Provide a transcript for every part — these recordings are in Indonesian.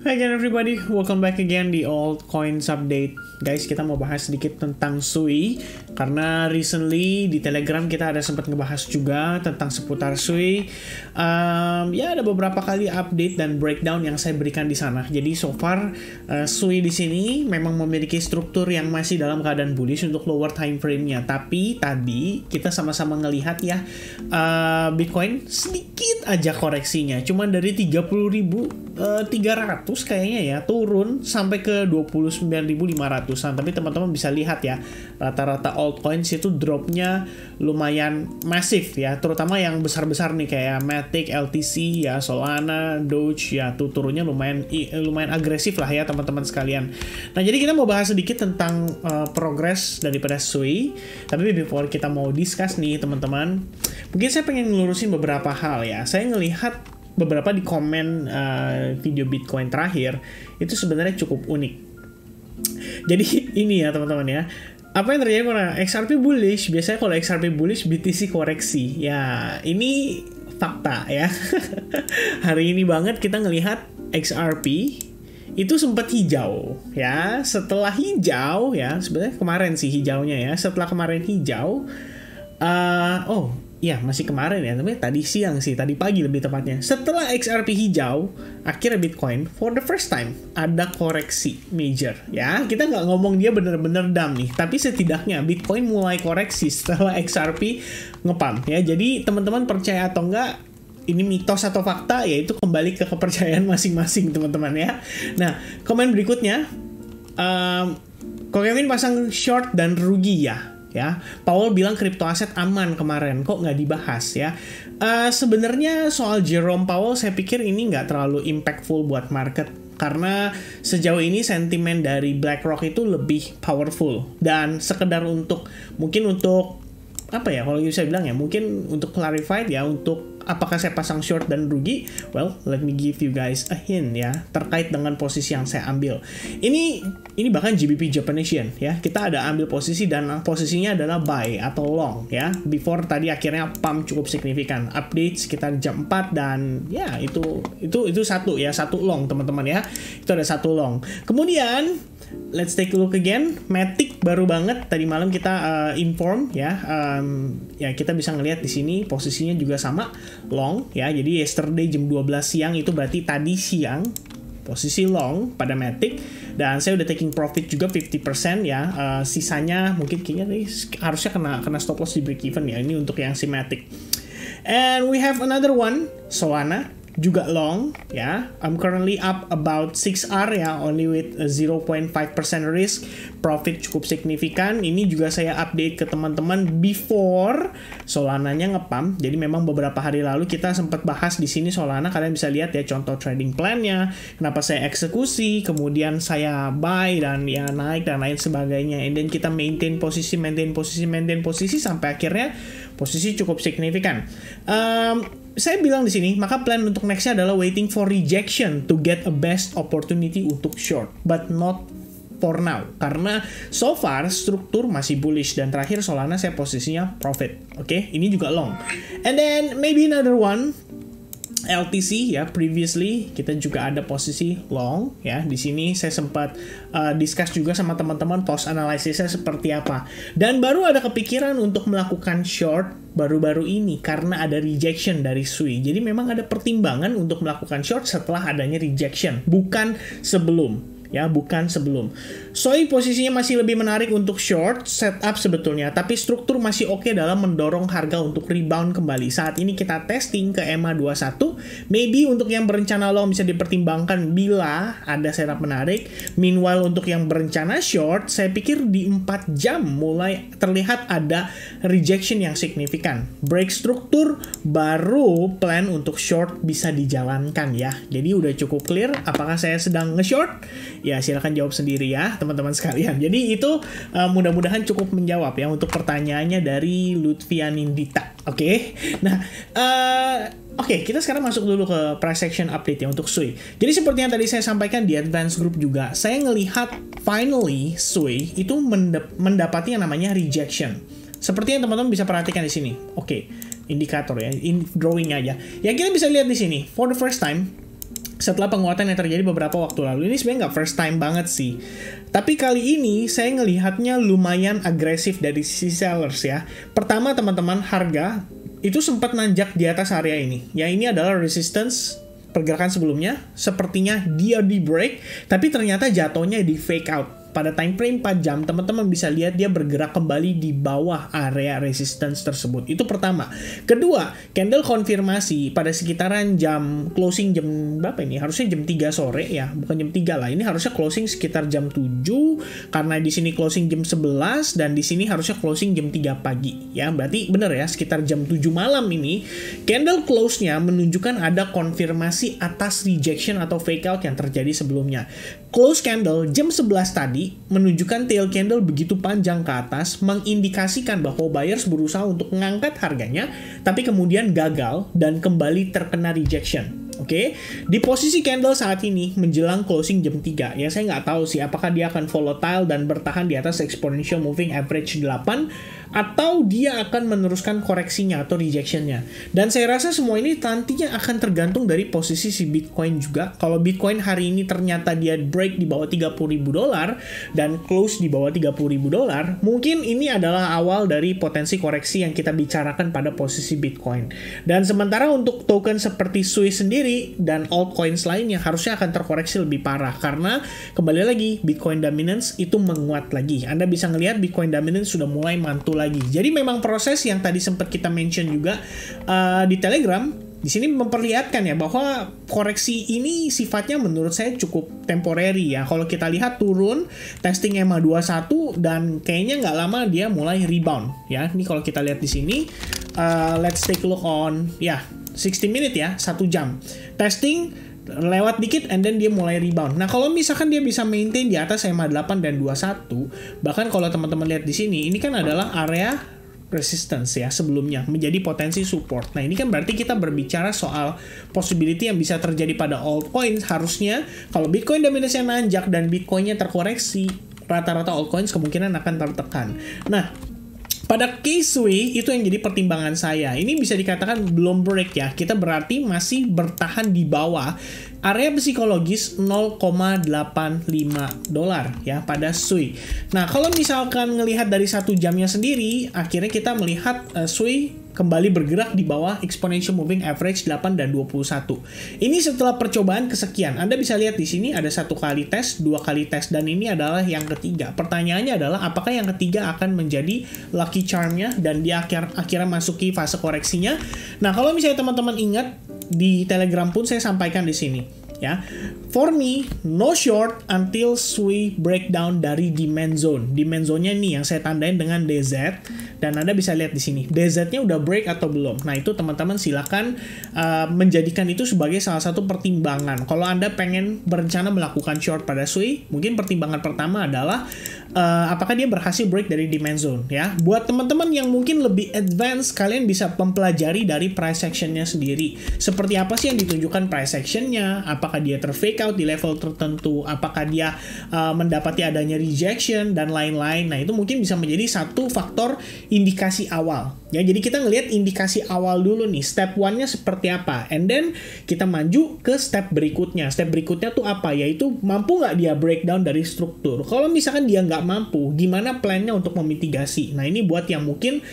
Hi again everybody, welcome back again di Altcoins Update. Guys, kita mau bahas sedikit tentang Sui karena recently di Telegram kita ada sempat ngebahas juga tentang seputar Sui. Ya ada beberapa kali update dan breakdown yang saya berikan di sana. Jadi so far Sui di sini memang memiliki struktur yang masih dalam keadaan bullish untuk lower time frame-nya. Tapi tadi kita sama-sama ngelihat ya Bitcoin sedikit aja koreksinya, cuman dari 30.300 kayaknya ya turun sampai ke 29.500-an. Tapi teman-teman bisa lihat ya, rata-rata altcoins itu dropnya lumayan masif ya, terutama yang besar-besar nih kayak Matic, LTC ya, Solana, Doge ya, tuh turunnya lumayan agresif lah ya teman-teman sekalian. Nah, jadi kita mau bahas sedikit tentang progres daripada Sui. Tapi before kita mau discuss nih teman-teman, mungkin saya pengen ngelurusin beberapa hal ya. Saya ngelihat beberapa di komen video Bitcoin terakhir itu sebenarnya cukup unik. Jadi ini ya teman-teman ya, apa yang terjadi kalau XRP bullish? Biasanya kalau XRP bullish BTC koreksi. Ya ini fakta ya. Hari ini banget kita ngelihat XRP itu sempat hijau ya. Setelah hijau ya, sebenarnya kemarin sih hijaunya ya. Setelah kemarin hijau, ya masih kemarin ya, tapi tadi siang sih, tadi pagi lebih tepatnya. Setelah XRP hijau, akhirnya Bitcoin for the first time ada koreksi major ya. Kita nggak ngomong dia bener-bener down nih, tapi setidaknya Bitcoin mulai koreksi setelah XRP ngepump ya. Jadi teman-teman percaya atau enggak, ini mitos atau fakta, yaitu kembali ke kepercayaan masing-masing teman-teman ya. Nah, komen berikutnya, Kevin pasang short dan rugi ya. Powell bilang crypto aset aman kemarin, kok nggak dibahas ya. Sebenarnya soal Jerome Powell saya pikir ini nggak terlalu impactful buat market, karena sejauh ini sentimen dari BlackRock itu lebih powerful. Dan sekedar mungkin untuk apa ya, kalau saya bilang ya, mungkin untuk clarified ya, untuk apakah saya pasang short dan rugi. Well, let me give you guys a hint ya, terkait dengan posisi yang saya ambil. Ini bahkan GBP Japanese Yen ya, kita ada ambil posisi dan posisinya adalah buy atau long ya. Before tadi akhirnya pump cukup signifikan, update sekitar jam 4 dan ya itu satu long teman-teman ya. Itu ada satu long. Kemudian let's take a look again. Matic baru banget tadi malam kita inform ya. Ya kita bisa ngelihat di sini posisinya juga sama long ya. Jadi yesterday jam 12 siang itu berarti tadi siang posisi long pada Matic, dan saya udah taking profit juga 50% ya. Sisanya mungkin kayaknya harusnya kena stop loss di break even ya, ini untuk yang si Matic. And we have another one, Solana juga long ya. I'm currently up about 6R ya, only with 0.5% risk, profit cukup signifikan. Ini juga saya update ke teman-teman before Solananya ngepump. Jadi memang beberapa hari lalu kita sempat bahas di sini Solana, kalian bisa lihat ya contoh trading plan-nya, kenapa saya eksekusi, kemudian saya buy dan ya naik dan lain sebagainya. And then kita maintain posisi sampai akhirnya posisi cukup signifikan. Saya bilang di sini, maka plan untuk nextnya adalah waiting for rejection to get a best opportunity untuk short, but not for now. Karena so far struktur masih bullish, dan terakhir Solana saya posisinya profit. Oke, ini juga long. And then maybe another one, LTC ya, previously kita juga ada posisi long ya. Di sini saya sempat discuss juga sama teman-teman post analisisnya seperti apa. Dan baru ada kepikiran untuk melakukan short baru-baru ini karena ada rejection dari Sui. Jadi memang ada pertimbangan untuk melakukan short setelah adanya rejection, bukan sebelum. Ya, bukan sebelum. Sui posisinya masih lebih menarik untuk short setup sebetulnya, tapi struktur masih oke dalam mendorong harga untuk rebound kembali. Saat ini kita testing ke EMA 21. Maybe untuk yang berencana long bisa dipertimbangkan bila ada setup menarik. Meanwhile untuk yang berencana short, saya pikir di 4 jam mulai terlihat ada rejection yang signifikan. Break struktur baru plan untuk short bisa dijalankan ya. Jadi udah cukup clear apakah saya sedang nge-short? Ya silahkan jawab sendiri ya teman-teman sekalian. Jadi itu mudah-mudahan cukup menjawab ya untuk pertanyaannya dari Lutfianindita. Oke. Nah, Oke, kita sekarang masuk dulu ke price action update ya untuk Sui. Jadi seperti yang tadi saya sampaikan di advance group juga, saya ngelihat finally Sui itu mendapati yang namanya rejection. Seperti yang teman-teman bisa perhatikan di sini. Oke, indikator ya, drawing aja. Ya kita bisa lihat di sini, for the first time setelah penguatan yang terjadi beberapa waktu lalu. Ini sebenarnya nggak first time banget sih. Tapi kali ini saya ngelihatnya lumayan agresif dari sisi sellers ya. Pertama teman-teman, harga itu sempat nanjak di atas area ini. Ya, ini adalah resistance pergerakan sebelumnya. Sepertinya dia di break, tapi ternyata jatuhnya di fake out. Pada time frame 4 jam, teman-teman bisa lihat dia bergerak kembali di bawah area resistance tersebut. Itu pertama. Kedua, candle konfirmasi pada sekitaran jam closing jam berapa ini? Harusnya jam 3 sore ya, bukan jam 3 lah. Ini harusnya closing sekitar jam 7 karena di sini closing jam 11 dan di sini harusnya closing jam 3 pagi. Ya, berarti bener ya, sekitar jam 7 malam ini candle close-nya menunjukkan ada konfirmasi atas rejection atau fake out yang terjadi sebelumnya. Close candle jam 11 tadi menunjukkan tail candle begitu panjang ke atas, mengindikasikan bahwa buyers berusaha untuk mengangkat harganya, tapi kemudian gagal dan kembali terkena rejection. Oke, di posisi candle saat ini menjelang closing jam 3, ya saya nggak tahu sih apakah dia akan volatile dan bertahan di atas exponential moving average 8 atau dia akan meneruskan koreksinya atau rejectionnya. Dan saya rasa semua ini nantinya akan tergantung dari posisi si Bitcoin juga. Kalau Bitcoin hari ini ternyata dia break di bawah $30.000 dan close di bawah $30.000, mungkin ini adalah awal dari potensi koreksi yang kita bicarakan pada posisi Bitcoin. Dan sementara untuk token seperti SUI sendiri dan altcoins lainnya harusnya akan terkoreksi lebih parah karena kembali lagi Bitcoin dominance itu menguat lagi. Anda bisa ngelihat Bitcoin dominance sudah mulai mantul lagi. Jadi memang proses yang tadi sempat kita mention juga di Telegram di sini memperlihatkan ya bahwa koreksi ini sifatnya menurut saya cukup temporary ya. Kalau kita lihat turun testing EMA 21 dan kayaknya nggak lama dia mulai rebound ya. Ini kalau kita lihat di sini let's take a look on 60 minute ya, 1 jam. Testing lewat dikit and then dia mulai rebound. Nah, kalau misalkan dia bisa maintain di atas EMA 8 dan 21, bahkan kalau teman-teman lihat di sini, ini kan adalah area resistance ya sebelumnya, menjadi potensi support. Nah, ini kan berarti kita berbicara soal possibility yang bisa terjadi pada altcoins. Harusnya kalau Bitcoin dominance-nya nanjak dan Bitcoin-nya terkoreksi, rata-rata altcoins kemungkinan akan tertekan. Nah, pada case SUI, itu yang jadi pertimbangan saya. Ini bisa dikatakan belum break ya. Kita berarti masih bertahan di bawah area psikologis $0.85 ya pada SUI. Nah, kalau misalkan ngelihat dari 1 jamnya sendiri, akhirnya kita melihat SUI kembali bergerak di bawah exponential moving average 8 dan 21. Ini setelah percobaan kesekian. Anda bisa lihat di sini ada 1 kali tes, 2 kali tes, dan ini adalah yang ketiga. Pertanyaannya adalah apakah yang ketiga akan menjadi lucky charm-nya dan dia akhirnya masuki fase koreksinya. Nah, kalau misalnya teman-teman ingat di Telegram pun saya sampaikan di sini. Ya, for me, no short until SUI breakdown dari demand zone. Demand zone-nya nih yang saya tandain dengan DZ, dan Anda bisa lihat di sini. DZ-nya udah break atau belum? Nah, itu teman-teman silakan menjadikan itu sebagai salah satu pertimbangan. Kalau Anda pengen berencana melakukan short pada SUI, mungkin pertimbangan pertama adalah apakah dia berhasil break dari demand zone ya. Buat teman-teman yang mungkin lebih advance, kalian bisa mempelajari dari price action-nya sendiri. Seperti apa sih yang ditunjukkan price action-nya? Apakah dia terfake out di level tertentu? Apakah dia mendapati adanya rejection dan lain-lain? Nah, itu mungkin bisa menjadi satu faktor indikasi awal. Ya, jadi kita ngelihat indikasi awal dulu nih, step 1-nya seperti apa, and then kita maju ke step berikutnya. Step berikutnya tuh apa? Yaitu mampu nggak dia breakdown dari struktur. Kalau misalkan dia nggak mampu, gimana plan-nya untuk memitigasi? Nah, ini buat yang mungkin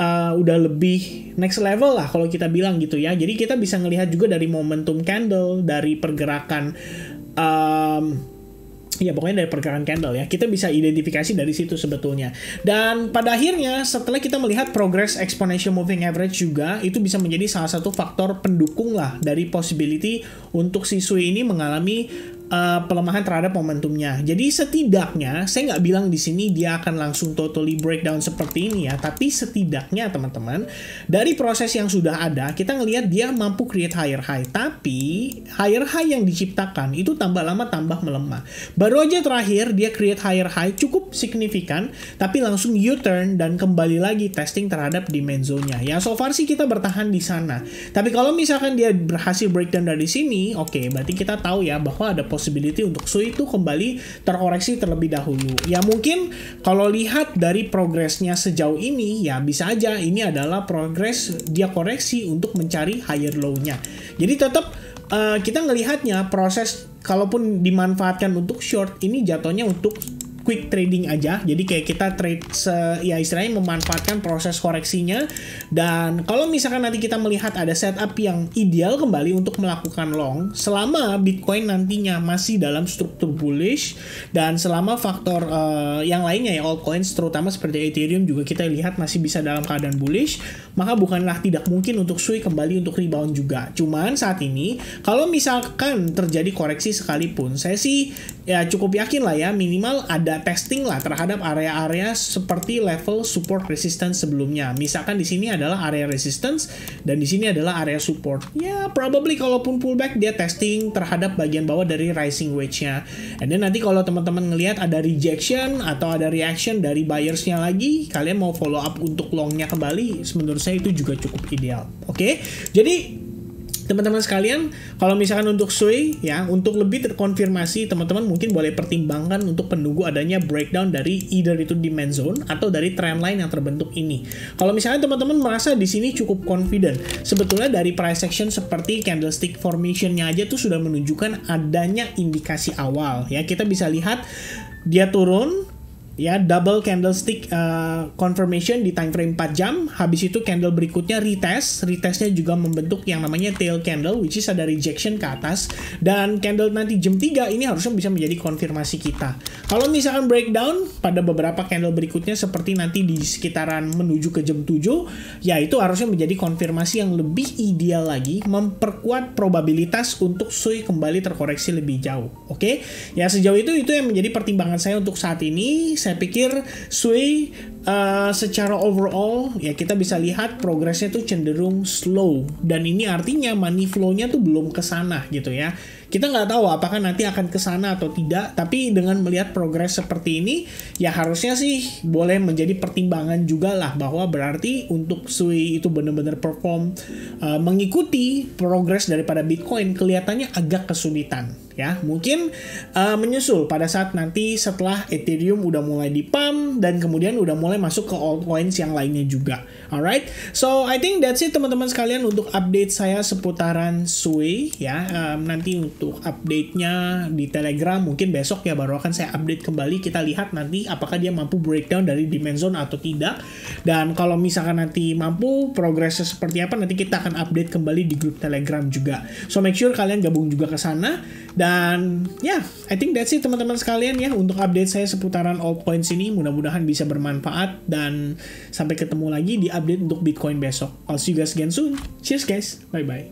udah lebih next level lah kalau kita bilang gitu ya. Jadi kita bisa ngelihat juga dari momentum candle, dari pergerakan ya pokoknya dari pergerakan candle ya, kita bisa identifikasi dari situ sebetulnya. Dan pada akhirnya setelah kita melihat progress exponential moving average juga, itu bisa menjadi salah satu faktor pendukung lah dari possibility untuk si SUI ini mengalami pelemahan terhadap momentumnya. Jadi setidaknya saya nggak bilang di sini dia akan langsung totally breakdown seperti ini ya, tapi setidaknya teman-teman dari proses yang sudah ada kita ngelihat dia mampu create higher high, tapi higher high yang diciptakan itu tambah lama tambah melemah. Baru aja terakhir dia create higher high cukup signifikan, tapi langsung U-turn dan kembali lagi testing terhadap demand zone-nya. Ya so far sih kita bertahan di sana. Tapi kalau misalkan dia berhasil breakdown dari sini, oke, berarti kita tahu ya bahwa ada possibility untuk SUI itu kembali terkoreksi terlebih dahulu. Ya mungkin kalau lihat dari progresnya sejauh ini, ya bisa aja ini adalah progres dia koreksi untuk mencari higher low-nya. Jadi tetap kita ngelihatnya proses kalaupun dimanfaatkan untuk short, ini jatuhnya untuk quick trading aja. Jadi kayak kita trade ya istilahnya memanfaatkan proses koreksinya. Dan kalau misalkan nanti kita melihat ada setup yang ideal kembali untuk melakukan long, selama Bitcoin nantinya masih dalam struktur bullish dan selama faktor yang lainnya ya altcoins terutama seperti Ethereum juga kita lihat masih bisa dalam keadaan bullish, maka bukanlah tidak mungkin untuk Sui kembali untuk rebound juga. Cuman saat ini kalau misalkan terjadi koreksi sekalipun, saya sih ya cukup yakin lah ya minimal ada testing lah terhadap area-area seperti level support resistance sebelumnya. Misalkan di sini adalah area resistance dan di sini adalah area support. Ya probably kalaupun pullback dia testing terhadap bagian bawah dari rising wedge-nya. And then nanti kalau teman-teman ngelihat ada rejection atau ada reaction dari buyers-nya lagi, kalian mau follow up untuk long-nya kembali, menurut saya itu juga cukup ideal. Oke? Jadi teman-teman sekalian, kalau misalkan untuk Sui ya, untuk lebih terkonfirmasi, teman-teman mungkin boleh pertimbangkan untuk menunggu adanya breakdown dari either itu demand zone atau dari trendline yang terbentuk ini. Kalau misalnya teman-teman merasa di sini cukup confident, sebetulnya dari price action seperti candlestick formation-nya aja tuh sudah menunjukkan adanya indikasi awal ya. Kita bisa lihat dia turun ya, double candlestick confirmation di time frame 4 jam. Habis itu candle berikutnya retestnya juga membentuk yang namanya tail candle, which is ada rejection ke atas. Dan candle nanti jam 3 ini harusnya bisa menjadi konfirmasi kita. Kalau misalkan breakdown pada beberapa candle berikutnya seperti nanti di sekitaran menuju ke jam 7, ya itu harusnya menjadi konfirmasi yang lebih ideal lagi, memperkuat probabilitas untuk Sui kembali terkoreksi lebih jauh. Oke? Ya sejauh itu yang menjadi pertimbangan saya untuk saat ini. Saya pikir Sui secara overall ya kita bisa lihat progresnya tuh cenderung slow, dan ini artinya money flow-nya tuh belum ke sana gitu ya. Kita nggak tahu apakah nanti akan ke sana atau tidak, tapi dengan melihat progres seperti ini ya harusnya sih boleh menjadi pertimbangan juga lah, bahwa berarti untuk Sui itu benar-benar perform mengikuti progres daripada Bitcoin kelihatannya agak kesulitan ya. Mungkin menyusul pada saat nanti setelah Ethereum udah mulai di-pump dan kemudian udah mulai masuk ke altcoins yang lainnya juga. Alright, so I think that's it teman-teman sekalian untuk update saya seputaran Sui ya. Nanti untuk update-nya di Telegram mungkin besok ya baru akan saya update kembali. Kita lihat nanti apakah dia mampu breakdown dari demand zone atau tidak. Dan kalau misalkan nanti mampu, progresnya seperti apa, nanti kita akan update kembali di grup Telegram juga. So make sure kalian gabung juga ke sana. Dan ya, I think that's it teman-teman sekalian ya untuk update saya seputaran altcoins ini. Mudah-mudahan bisa bermanfaat dan sampai ketemu lagi di update untuk Bitcoin besok. I'll see you guys again soon. Cheers guys. Bye-bye.